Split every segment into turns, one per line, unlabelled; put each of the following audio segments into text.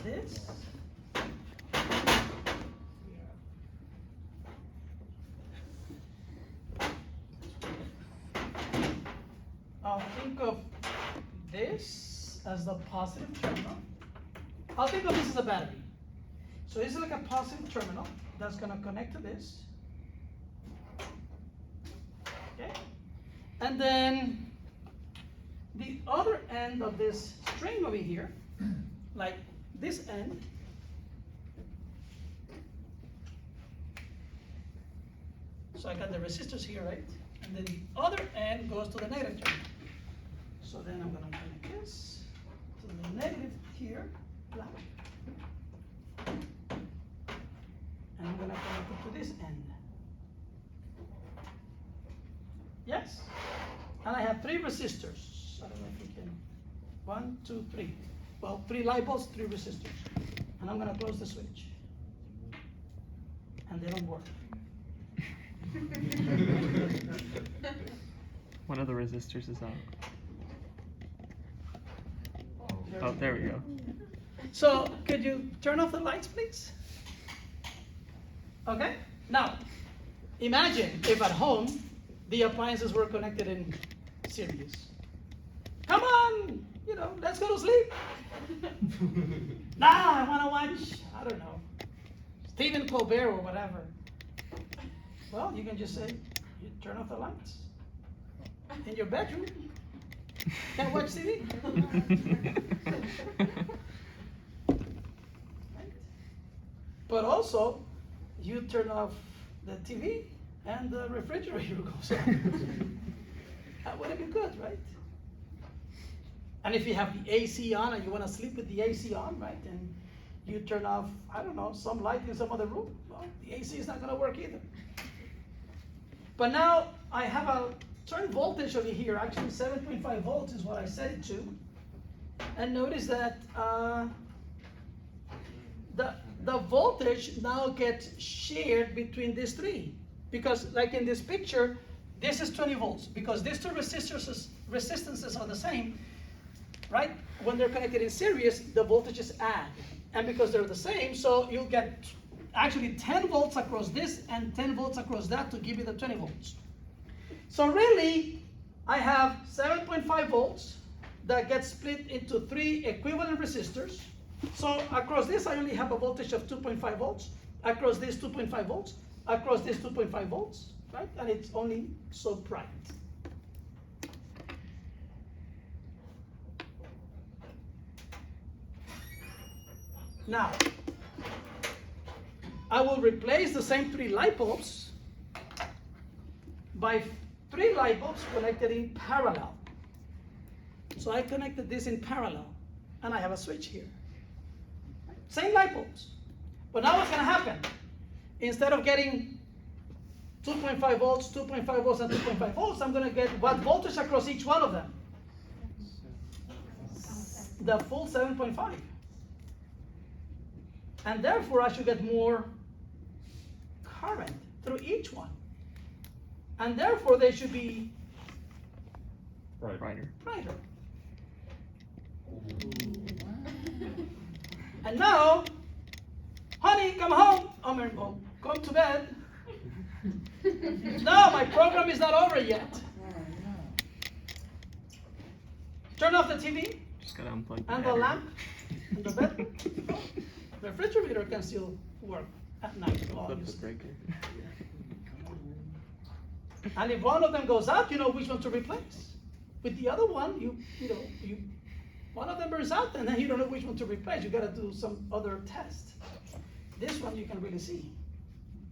this. I'll think of this as the positive terminal. I'll think of this as a battery. So this is like a positive terminal that's going to connect to this. Okay? And then the other end of this string over here, like this end, so I got the resistors here, right? And then the other end goes to the negative terminal. So then I'm going to connect this to the negative here, black. And I'm going to connect it to this end. Yes? And I have 3 resistors. I don't know if you can. 1, 2, 3. Well, 3 light bulbs, 3 resistors. And I'm going to close the switch. And they don't work.
One of the resistors is out. Oh, there we go.
So, could you turn off the lights, please? Okay? Now, imagine if at home the appliances were connected in series. Come on, let's go to sleep. Nah, I want to watch, I don't know, Stephen Colbert or whatever. Well, you can just say, you turn off the lights in your bedroom. Can't watch TV. Right? But also, you turn off the TV and the refrigerator goes on. That would be good, right? And if you have the AC on and you want to sleep with the AC on, right? And you turn off, I don't know, some light in some other room, well, the AC is not going to work either. But now I have a certain voltage over here, actually 7.5 volts is what I set it to. And notice that the voltage now gets shared between these 3. Because like in this picture, this is 20 volts. Because these 2 resistances are the same, right? When they're connected in series, the voltages add. And because they're the same, so you'll get actually 10 volts across this and 10 volts across that to give you the 20 volts. So really, I have 7.5 volts that gets split into 3 equivalent resistors. So across this, I only have a voltage of 2.5 volts. Across this, 2.5 volts. Across this, 2.5 volts, right? And it's only so bright. Now, I will replace the same 3 light bulbs by 3 light bulbs connected in parallel. So I connected this in parallel, and I have a switch here. Same light bulbs. But now what's going to happen? Instead of getting 2.5 volts, 2.5 volts, and 2.5 volts, I'm going to get what voltage across each one of them? The full 7.5. And therefore, I should get more current through each one. And therefore, they should be
Brighter.
And now, honey, come home. Oh, go to bed. No, my program is not over yet. Turn off the TV.
Just gotta unplug
and the lamp in the bedroom. The refrigerator can still work at night.
Flip the breaker.
And if one of them goes out, you know which one to replace. With the other one, one of them burns out, and then you don't know which one to replace. You got to do some other test. This one you can really see.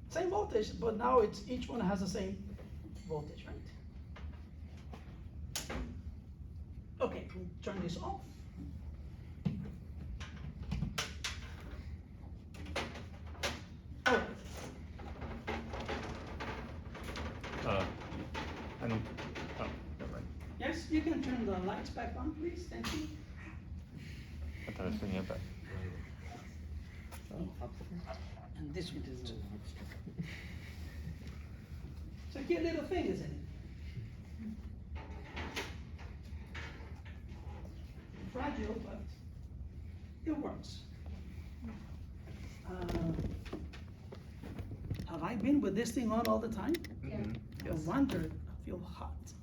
Same voltage, but now each one has the same voltage, right? Okay, we'll turn this off.
I don't. Oh, never mind.
Yes, you can turn the lights back on, please. Thank you.
I thought I was bringing it back.
And this one is too. It's a cute little thing, isn't it? Fragile, but it works. Have I been with this thing on all the time?
Mhm.
No
Yes.
wonder I feel hot.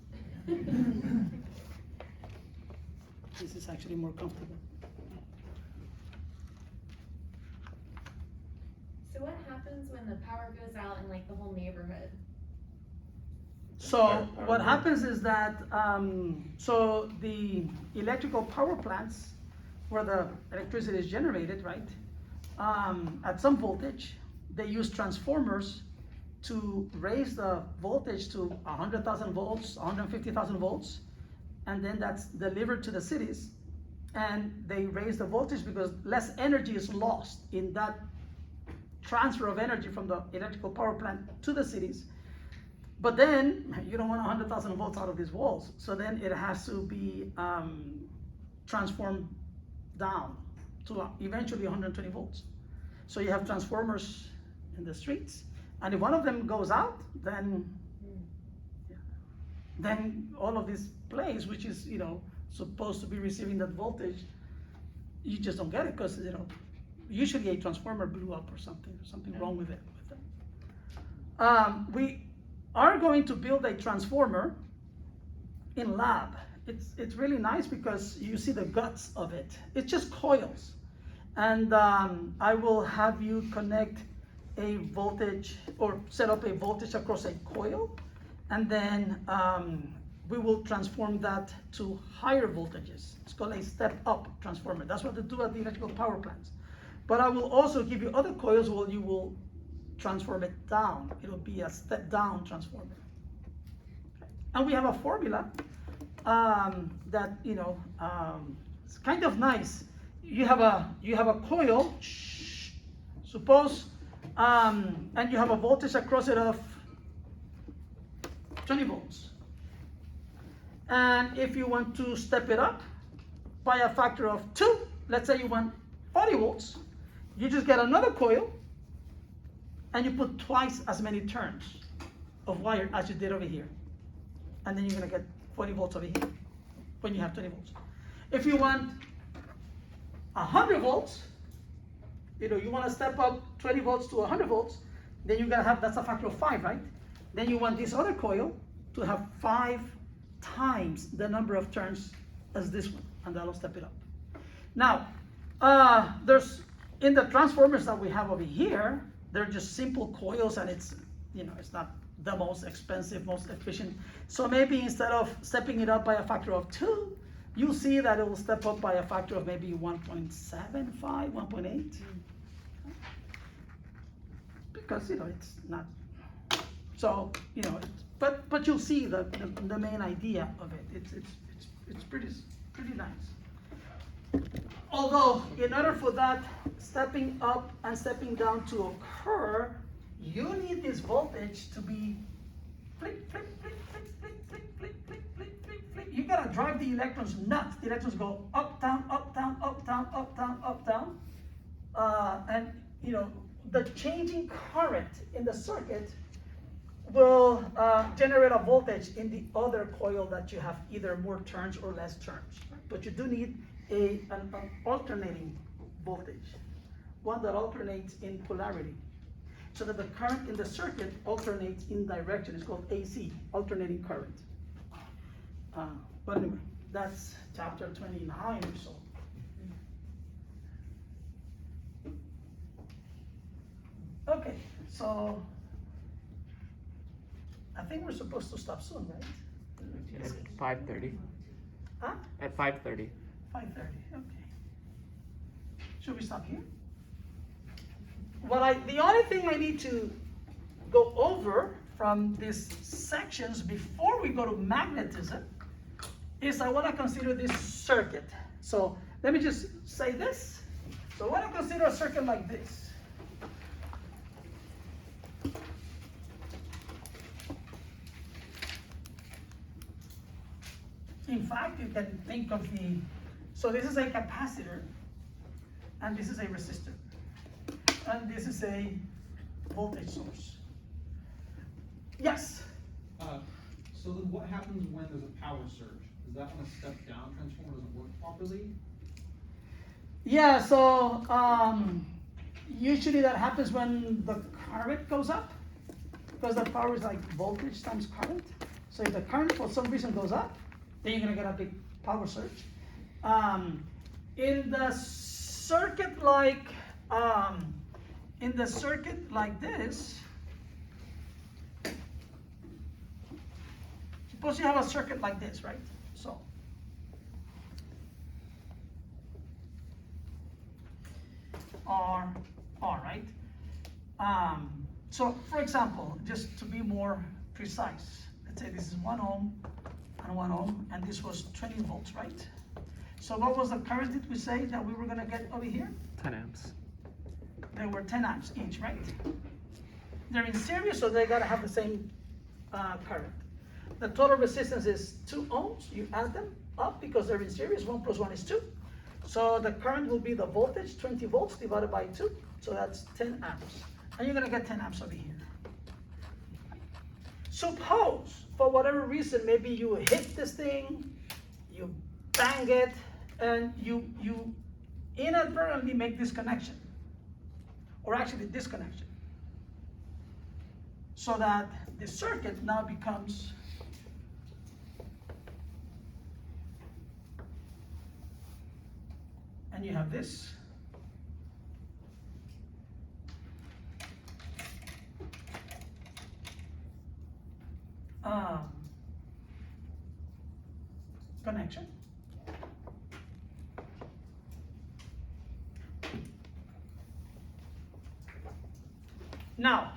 This is actually more comfortable.
So what happens when the power goes out in like the whole neighborhood?
So what happens is that, so the electrical power plants where the electricity is generated, right? At some voltage, they use transformers to raise the voltage to 100,000 volts, 150,000 volts, and then that's delivered to the cities. And they raise the voltage because less energy is lost in that transfer of energy from the electrical power plant to the cities. But then you don't want 100,000 volts out of these walls, so then it has to be transformed down to eventually 120 volts. So you have transformers in the streets, and if one of them goes out, then all of this place, which is supposed to be receiving that voltage, you just don't get it because usually a transformer blew up or something wrong with it. We are going to build a transformer in lab. It's really nice because you see the guts of it. It's just coils. And I will have you connect a voltage or set up a voltage across a coil, and then we will transform that to higher voltages. It's called a step-up transformer. That's what they do at the electrical power plants. But I will also give you other coils where you will transform it down. It'll be a step-down transformer. And we have a formula that it's kind of nice. You have a coil. Suppose, and you have a voltage across it of 20 volts. And if you want to step it up by a factor of 2, let's say you want 40 volts, you just get another coil and you put twice as many turns of wire as you did over here. And then you're gonna get 40 volts over here when you have 20 volts. If you want 100 volts, you wanna step up 20 volts to 100 volts, then you're gonna have, that's a factor of 5, right? Then you want this other coil to have 5 times the number of turns as this one, and that'll step it up. Now, there's, in the transformers that we have over here, they're just simple coils, and it's not the most expensive, most efficient. So maybe instead of stepping it up by a factor of 2, you'll see that it will step up by a factor of maybe 1.75, 1.8. Because it's not, so but you'll see the main idea of it. It's pretty nice. Although in order for that stepping up and stepping down to occur, you need this voltage to be flick, flick, flick, flick, flick, flick, flick, flick, flick, flick, flick. You gotta drive the electrons nuts. The electrons go up, down, up, down, up, down, up, down, up, down. And the changing current in the circuit will generate a voltage in the other coil that you have either more turns or less turns. But you do need an alternating voltage, one that alternates in polarity, so that the current in the circuit alternates in direction. It's called AC, alternating current. But anyway, that's chapter 29 or so. Okay, so I think we're supposed to stop soon, right?
At 5:30.
Huh?
At 5:30.
5:30, okay. Should we stop here? The only thing I need to go over from these sections before we go to magnetism is I want to consider this circuit. So let me just say this. So I want to consider a circuit like this. In fact, you can think of so this is a capacitor, and this is a resistor, and this is a voltage source. Yes?
So then what happens when there's a power surge? Is that when a step-down transformer doesn't work properly?
Yeah, so usually that happens when the current goes up, because the power is like voltage times current. So if the current for some reason goes up, then you're gonna get a big power surge. In the circuit like this, suppose you have a circuit like this, right? So R, right? So for example, just to be more precise, let's say this is 1 ohm and 1 ohm, and this was 20 volts, right? So what was the current did we say that we were gonna get over here?
10 amps.
They were 10 amps each, right? They're in series, so they gotta have the same current. The total resistance is 2 ohms. You add them up because they're in series. 1 plus 1 is 2. So the current will be the voltage, 20 volts divided by 2. So that's 10 amps. And you're gonna get 10 amps over here. Suppose, for whatever reason, maybe you hit this thing, you bang it, and you inadvertently make this connection. Or actually this connection. So that the circuit now becomes and you have this. Connection. Now,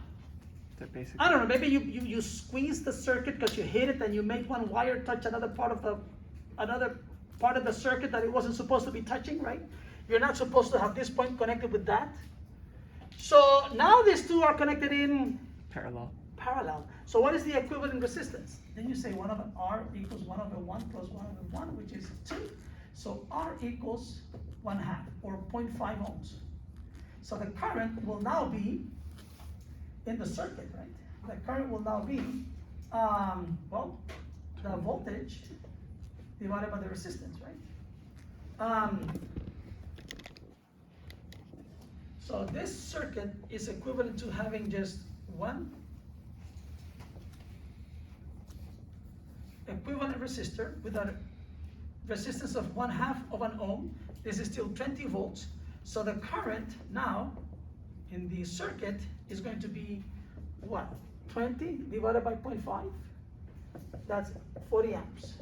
Basically,
I don't know, maybe you squeeze the circuit because you hit it and you make one wire touch another part of the circuit that it wasn't supposed to be touching, right? You're not supposed to have this point connected with that. So now these two are connected in parallel. So what is the equivalent resistance? Then you say 1 over R equals 1 over 1 plus 1 over 1, which is 2. So R equals 1/2 or 0.5 ohms. So the current will now be in the circuit, right? The current will now be, the voltage divided by the resistance, right? So this circuit is equivalent to having just one equivalent resistor with a resistance of 1/2 of an ohm. This is still 20 volts. So the current now in the circuit is going to be what? 20 divided by 0.5? That's 40 amps.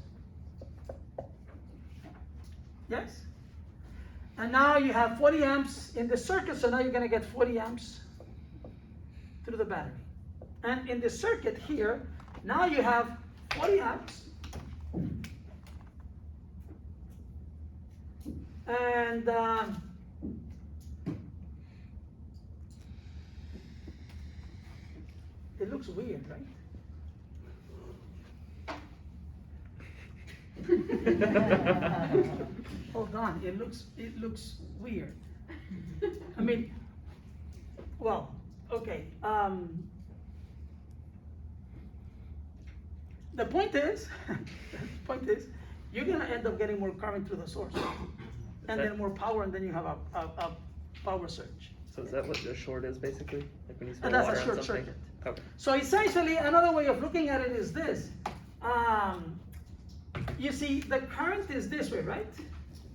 Yes? And now you have 40 amps in the circuit, so now you're going to get 40 amps through the battery. And in the circuit here, now you have 40 amps. And it looks weird, right? Hold on, it looks weird. I mean, well, okay. The point is, you're gonna end up getting more current through the source, and then more power, and then you have a power surge.
So is that what the short is basically? Like when you spill
That's
water
a
on
short
something?
circuit.
Okay.
So essentially, another way of looking at it is this. You see, the current is this way, right?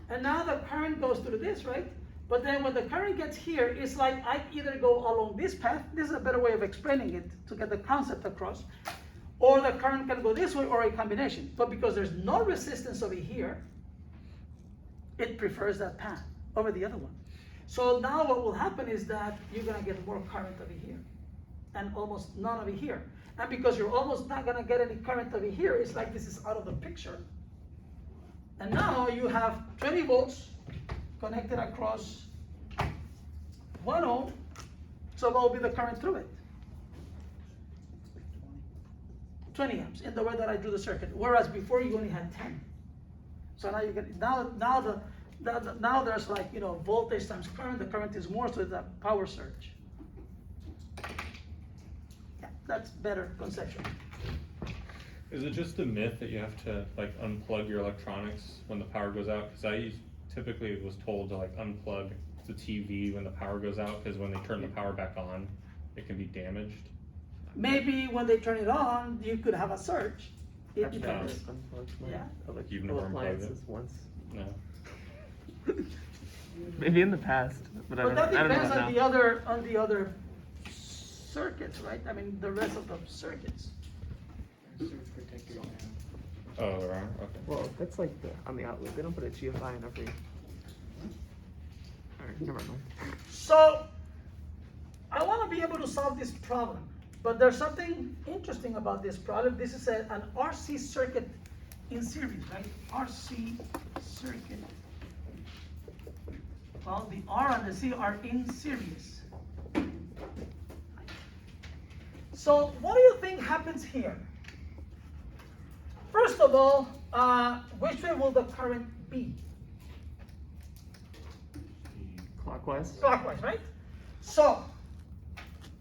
And now the current goes through this, right? But then when the current gets here, it's like I either go along this path, this is a better way of explaining it to get the concept across, or the current can go this way, or a combination. But because there's no resistance over here, it prefers that path over the other one. So now what will happen is that you're gonna get more current over here, and almost none over here. And because you're almost not gonna get any current over here, it's like this is out of the picture. And now you have 20 volts connected across 1 ohm, so what will be the current through it? 20 amps in the way that I drew the circuit, whereas before you only had 10. So now you get now there's like, voltage times current. The current is more, so it's a power surge. Yeah, that's better conceptual.
Is it just a myth that you have to like unplug your electronics when the power goes out? Because I typically was told to like unplug the TV when the power goes out, because when they turn the power back on, it can be damaged.
Maybe when they turn it on, you could have a surge. It
I've
depends.
never unplugged my
Yeah.
You've
electrical
never unplugged it?
appliances once.
No.
Maybe in the past, but I
But
don't,
that
I don't know
depends
about
on
now.
the other circuits, right? I mean, the rest of the circuits.
Oh, there are? Okay.
Well, that's like on the outlet. They don't put a GFI in every. Alright, never mind.
So, I want to be able to solve this problem, but there's something interesting about this problem. This is an RC circuit in series, right? RC circuit. Well, the R and the C are in series. So, what do you think happens here? First of all, which way will the current be?
Clockwise?
Clockwise, right? So,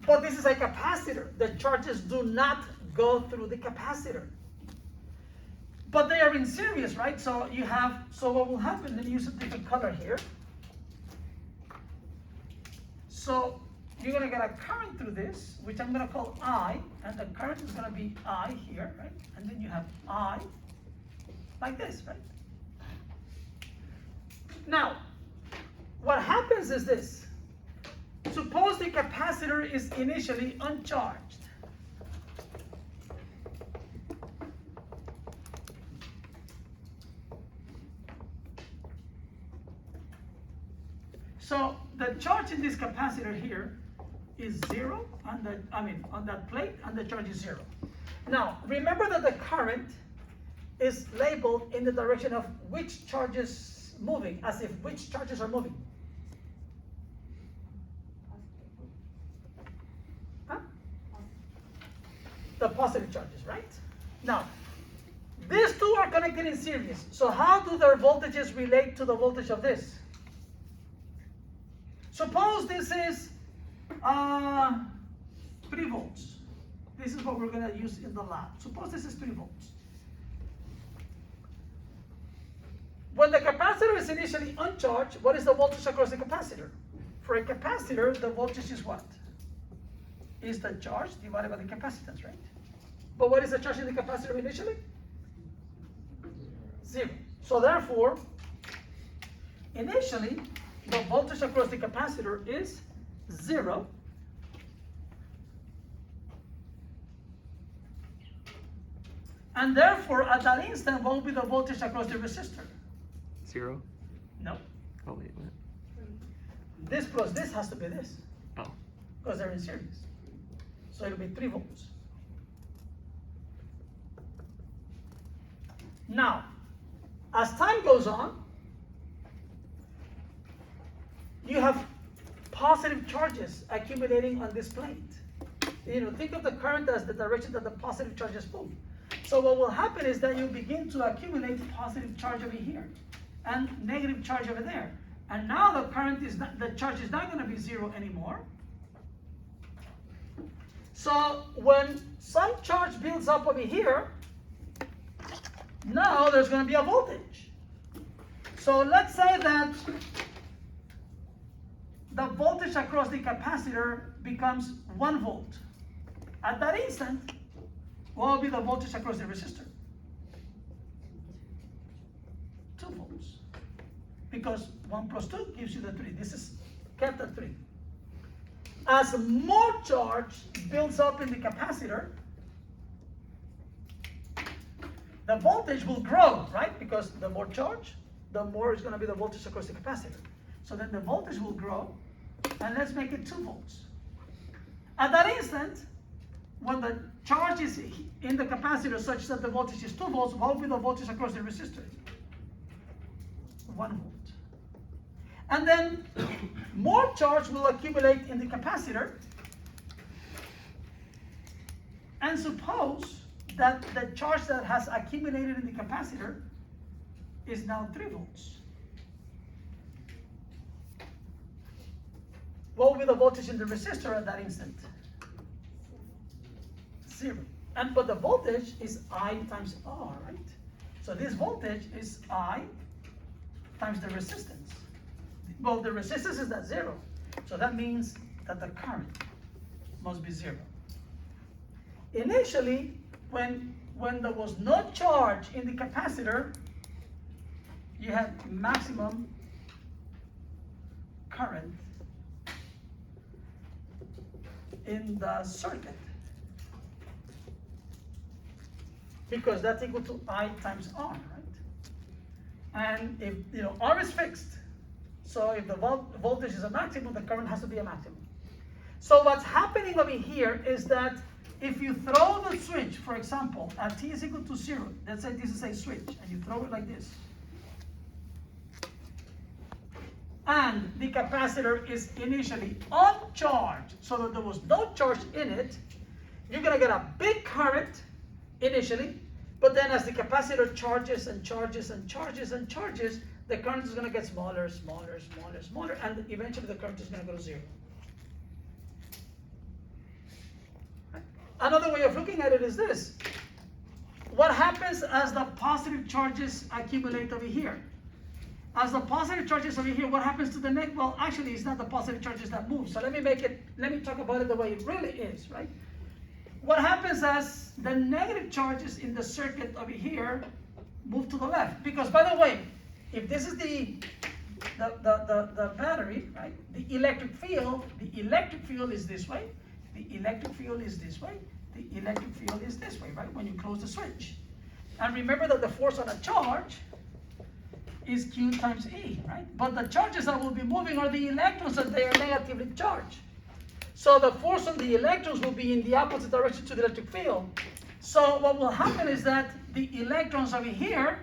but this is a capacitor. The charges do not go through the capacitor. But they are in series, right? So you have, so what will happen, let me use a different color here. So you're gonna get a current through this, which I'm gonna call I, and the current is gonna be I here, right? And then you have I, like this, right? Now, what happens is this. Suppose the capacitor is initially uncharged. So the charge in this capacitor here is 0 on the, on that plate, and the charge is 0. Now, remember that the current is labeled in the direction of which charges moving, as if which charges are moving. Huh? The positive charges, right? Now, these two are connected in series. So how do their voltages relate to the voltage of this? Suppose this is 3 volts. This is what we're going to use in the lab. Suppose this is 3 volts. When the capacitor is initially uncharged, what is the voltage across the capacitor? For a capacitor, the voltage is what? Is the charge divided by the capacitance, right? But what is the charge in the capacitor initially? 0. So therefore, initially, the voltage across the capacitor is 0. And therefore, at that instant, what will be the voltage across the resistor?
0?
No.
Oh wait, what?
This plus this has to be this,
Oh.
because they're in series. So it'll be 3 volts. Now, as time goes on, you have positive charges accumulating on this plate. Think of the current as the direction that the positive charges move. So what will happen is that you begin to accumulate positive charge over here and negative charge over there. And now the current is not, the charge is not going to be 0 anymore. So when some charge builds up over here, now there's going to be a voltage. So let's say that the voltage across the capacitor becomes 1 volt. At that instant, what will be the voltage across the resistor? 2 volts. Because 1 plus 2 gives you the 3. This is kept at 3. As more charge builds up in the capacitor, the voltage will grow, right? Because the more charge, the more is going to be the voltage across the capacitor. So then the voltage will grow, and let's make it 2 volts. At that instant, when the charge is in the capacitor such that the voltage is 2 volts, what will be the voltage across the resistor? 1 volt. And then more charge will accumulate in the capacitor. And suppose that the charge that has accumulated in the capacitor is now 3 volts. What will be the voltage in the resistor at that instant? 0. But the voltage is I times R, right? So this voltage is I times the resistance. Well, the resistance is at 0. So that means that the current must be 0. Initially, when there was no charge in the capacitor, you had maximum current in the circuit, because that's equal to I times R, right? And if, R is fixed, so if the voltage is a maximum, the current has to be a maximum. So what's happening over here is that if you throw the switch, for example, at t is equal to 0, let's say this is a switch, and you throw it like this, and the capacitor is initially uncharged, so that there was no charge in it, you're going to get a big current initially, but then as the capacitor charges and charges and charges and charges, the current is going to get smaller, smaller, smaller, smaller, and eventually the current is going to go to 0. Another way of looking at it is this. What happens as the positive charges accumulate over here? As the positive charges over here, what happens to the negative? Well, actually, it's not the positive charges that move. So let me talk about it the way it really is, right? What happens as the negative charges in the circuit over here move to the left? Because, by the way, if this is the battery, right? The electric field is this way. The electric field is this way. The electric field is this way, right? When you close the switch. And remember that the force on a charge is Q times E, right? But the charges that will be moving are the electrons, and they are negatively charged. So the force on the electrons will be in the opposite direction to the electric field. So what will happen is that the electrons over here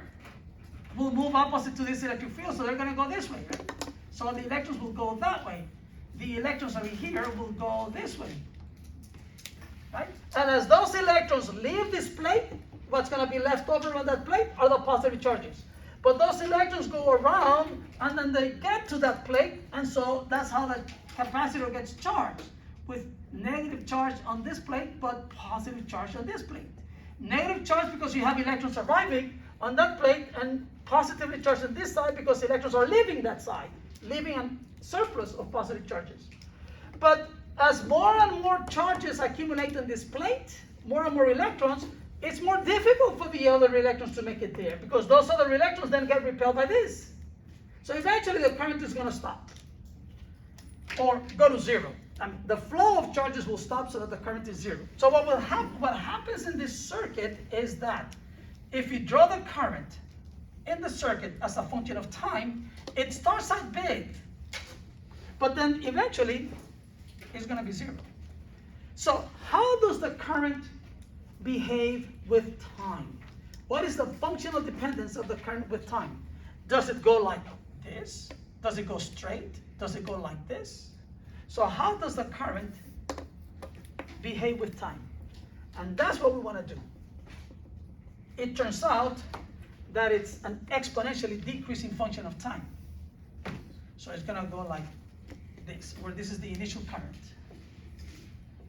will move opposite to this electric field, so they're going to go this way, right? So the electrons will go that way. The electrons over here will go this way, right? And as those electrons leave this plate, what's going to be left over on that plate are the positive charges. But those electrons go around, and then they get to that plate, and so that's how the capacitor gets charged, with negative charge on this plate, but positive charge on this plate. Negative charge because you have electrons arriving on that plate, and positively charged on this side because electrons are leaving that side, leaving a surplus of positive charges. But as more and more charges accumulate on this plate, more and more electrons, it's more difficult for the other electrons to make it there, because those other electrons then get repelled by this. So eventually the current is going to stop, or go to 0. I mean, the flow of charges will stop so that the current is 0. So what happens in this circuit is that if you draw the current in the circuit as a function of time, it starts out big, but then eventually it's going to be 0. So how does the current behave with time? What is the functional dependence of the current with time? Does it go like this? Does it go straight? Does it go like this? So how does the current behave with time? And that's what we want to do. It turns out that it's an exponentially decreasing function of time. So it's going to go like this, where this is the initial current.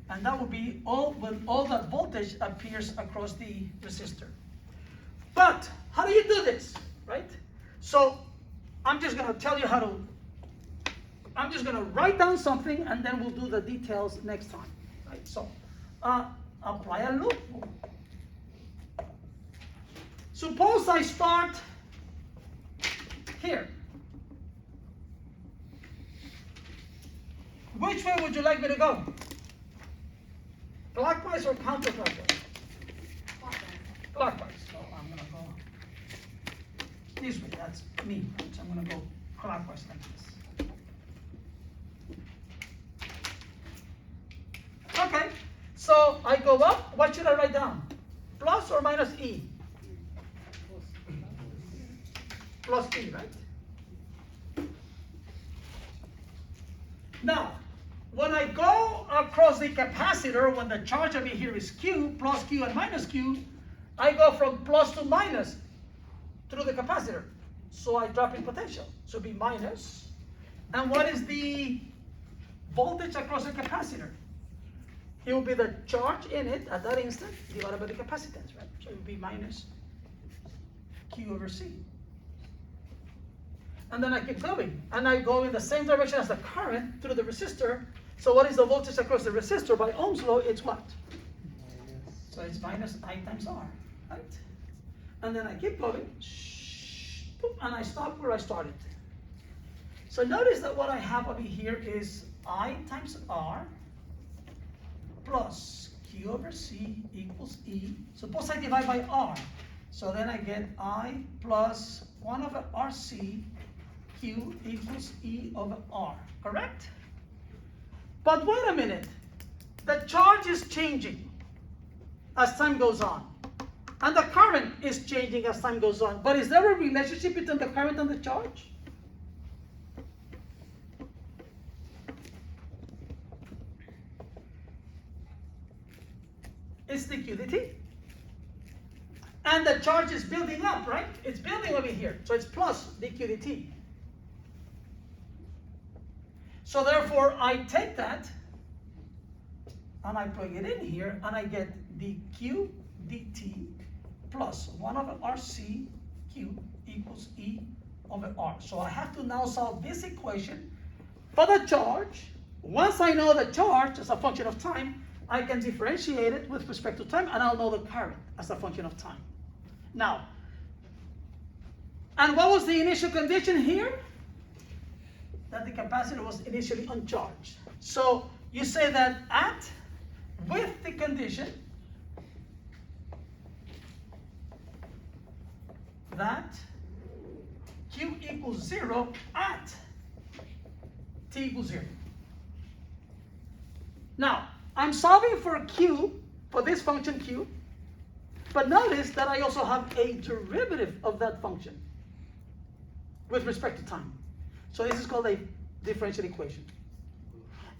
And that will be when all that voltage appears across the resistor. But how do you do this, right? So I'm just going to tell you I'm just going to write down something, and then we'll do the details next time, right? So apply a loop. Suppose I start here. Which way would you like me to go? Clockwise or counterclockwise? Clockwise. So I'm going to go this way. That's me. So I'm going to go clockwise like this. Okay. So I go up. What should I write down? Plus or minus E? Plus E, right? Now, when I go across the capacitor, when the charge over here is Q, plus Q and minus Q, I go from plus to minus through the capacitor. So I drop in potential. So it'll be minus. And what is the voltage across the capacitor? It will be the charge in it at that instant divided by the capacitance, right? So it will be minus Q over C. and then I keep going. And I go in the same direction as the current through the resistor. So what is the voltage across the resistor? By Ohm's law, it's what? So it's minus I times R, right? And then I keep going, and I stop where I started. So notice that what I have over here is I times R plus Q over C equals E. Suppose I divide by R. So then I get I plus 1 over RC Q equals E over R, correct? But wait a minute, the charge is changing as time goes on. And the current is changing as time goes on. But is there a relationship between the current and the charge? It's the QDT. And the charge is building up, right? It's building over here. So it's plus dQdt. So therefore, I take that and I plug it in here, and I get dQ dt plus 1 over RC Q equals E over R. So I have to now solve this equation for the charge. Once I know the charge as a function of time, I can differentiate it with respect to time, and I'll know the current as a function of time. Now, and what was the initial condition here? That the capacitor was initially uncharged. So you say that with the condition that Q equals 0 at T equals 0. Now, I'm solving for Q, for this function Q, but notice that I also have a derivative of that function with respect to time. So this is called a differential equation.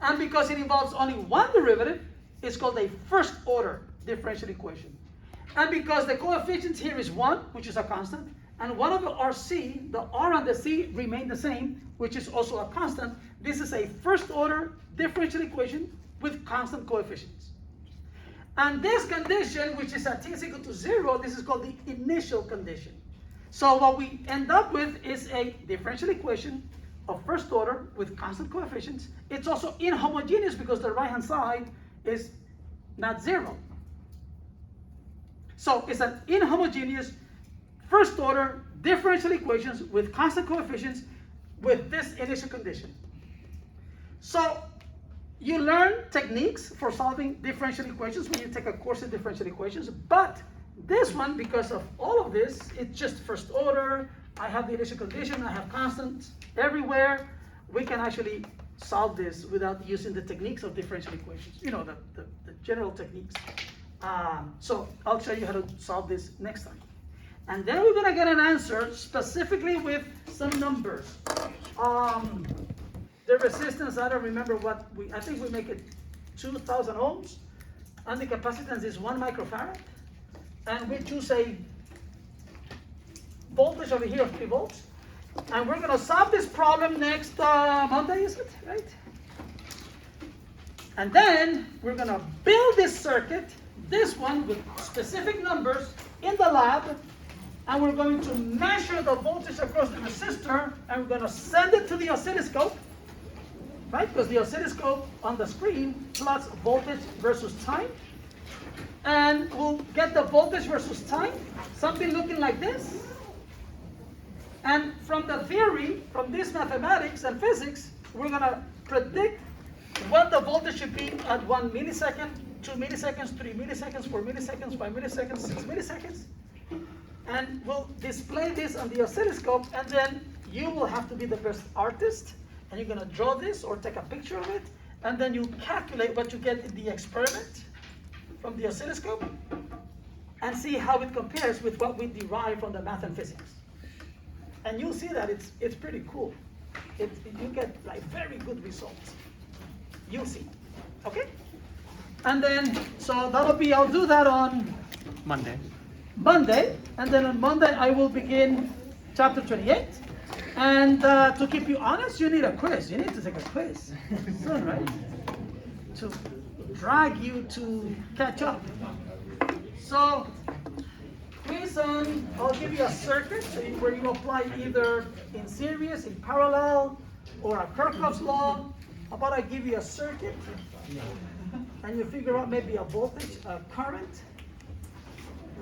And because it involves only one derivative, it's called a first order differential equation. And because the coefficient here is 1, which is a constant, and 1 over RC, the R and the C remain the same, which is also a constant, this is a first order differential equation with constant coefficients. And this condition, which is at t is equal to 0, this is called the initial condition. So what we end up with is a differential equation of first order with constant coefficients. It's also inhomogeneous because the right-hand side is not 0. So it's an inhomogeneous first order differential equations with constant coefficients with this initial condition. So you learn techniques for solving differential equations when you take a course in differential equations, but this one, because of all of this, it's just first order. I have the initial condition, I have constants everywhere. We can actually solve this without using the techniques of differential equations, you know, the general techniques. So I'll show you how to solve this next time. And then we're gonna get an answer specifically with some numbers. The resistance, I don't remember what I think we make it 2,000 ohms, and the capacitance is 1 microfarad. And we choose a voltage over here of 3 volts. And we're gonna solve this problem next Monday, is it, right? And then we're gonna build this circuit, this one with specific numbers in the lab, and we're going to measure the voltage across the resistor, and we're gonna send it to the oscilloscope, right? Because the oscilloscope on the screen plots voltage versus time. And we'll get the voltage versus time, something looking like this. And from the theory, from this mathematics and physics, we're gonna predict what the voltage should be at 1 millisecond, 2 milliseconds, 3 milliseconds, 4 milliseconds, 5 milliseconds, 6 milliseconds. And we'll display this on the oscilloscope, and then you will have to be the best artist, and you're gonna draw this or take a picture of it, and then you calculate what you get in the experiment from the oscilloscope, and see how it compares with what we derive from the math and physics. And you'll see that it's pretty cool. You get like very good results. You'll see, okay? And then, so that'll be, I'll do that on
Monday.
And then on Monday I will begin chapter 28. And to keep you honest, you need a quiz. You need to take a quiz soon, right? To drag you to catch up. So quiz on, I'll give you a circuit where you apply either in series, in parallel, or a Kirchhoff's law. How about I give you a circuit, and you figure out maybe a voltage, a current,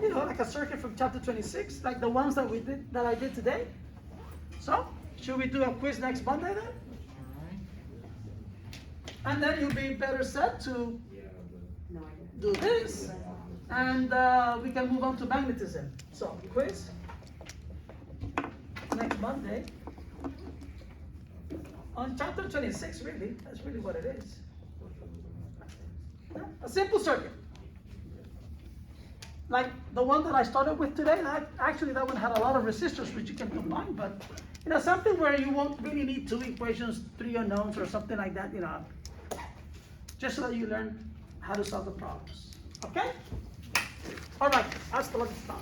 you know, like a circuit from chapter 26, like the ones that I did today. So, should we do a quiz next Monday then? And then you'll be better set to do this, and we can move on to magnetism. So, quiz next Monday on chapter 26, really. That's really what it is. Yeah, a simple circuit. Like the one that I started with today, that one had a lot of resistors which you can combine, but you know, something where you won't really need 2 equations, 3 unknowns, or something like that, you know, just so that you learn how to solve the problems. Okay? All right, hasta la vista.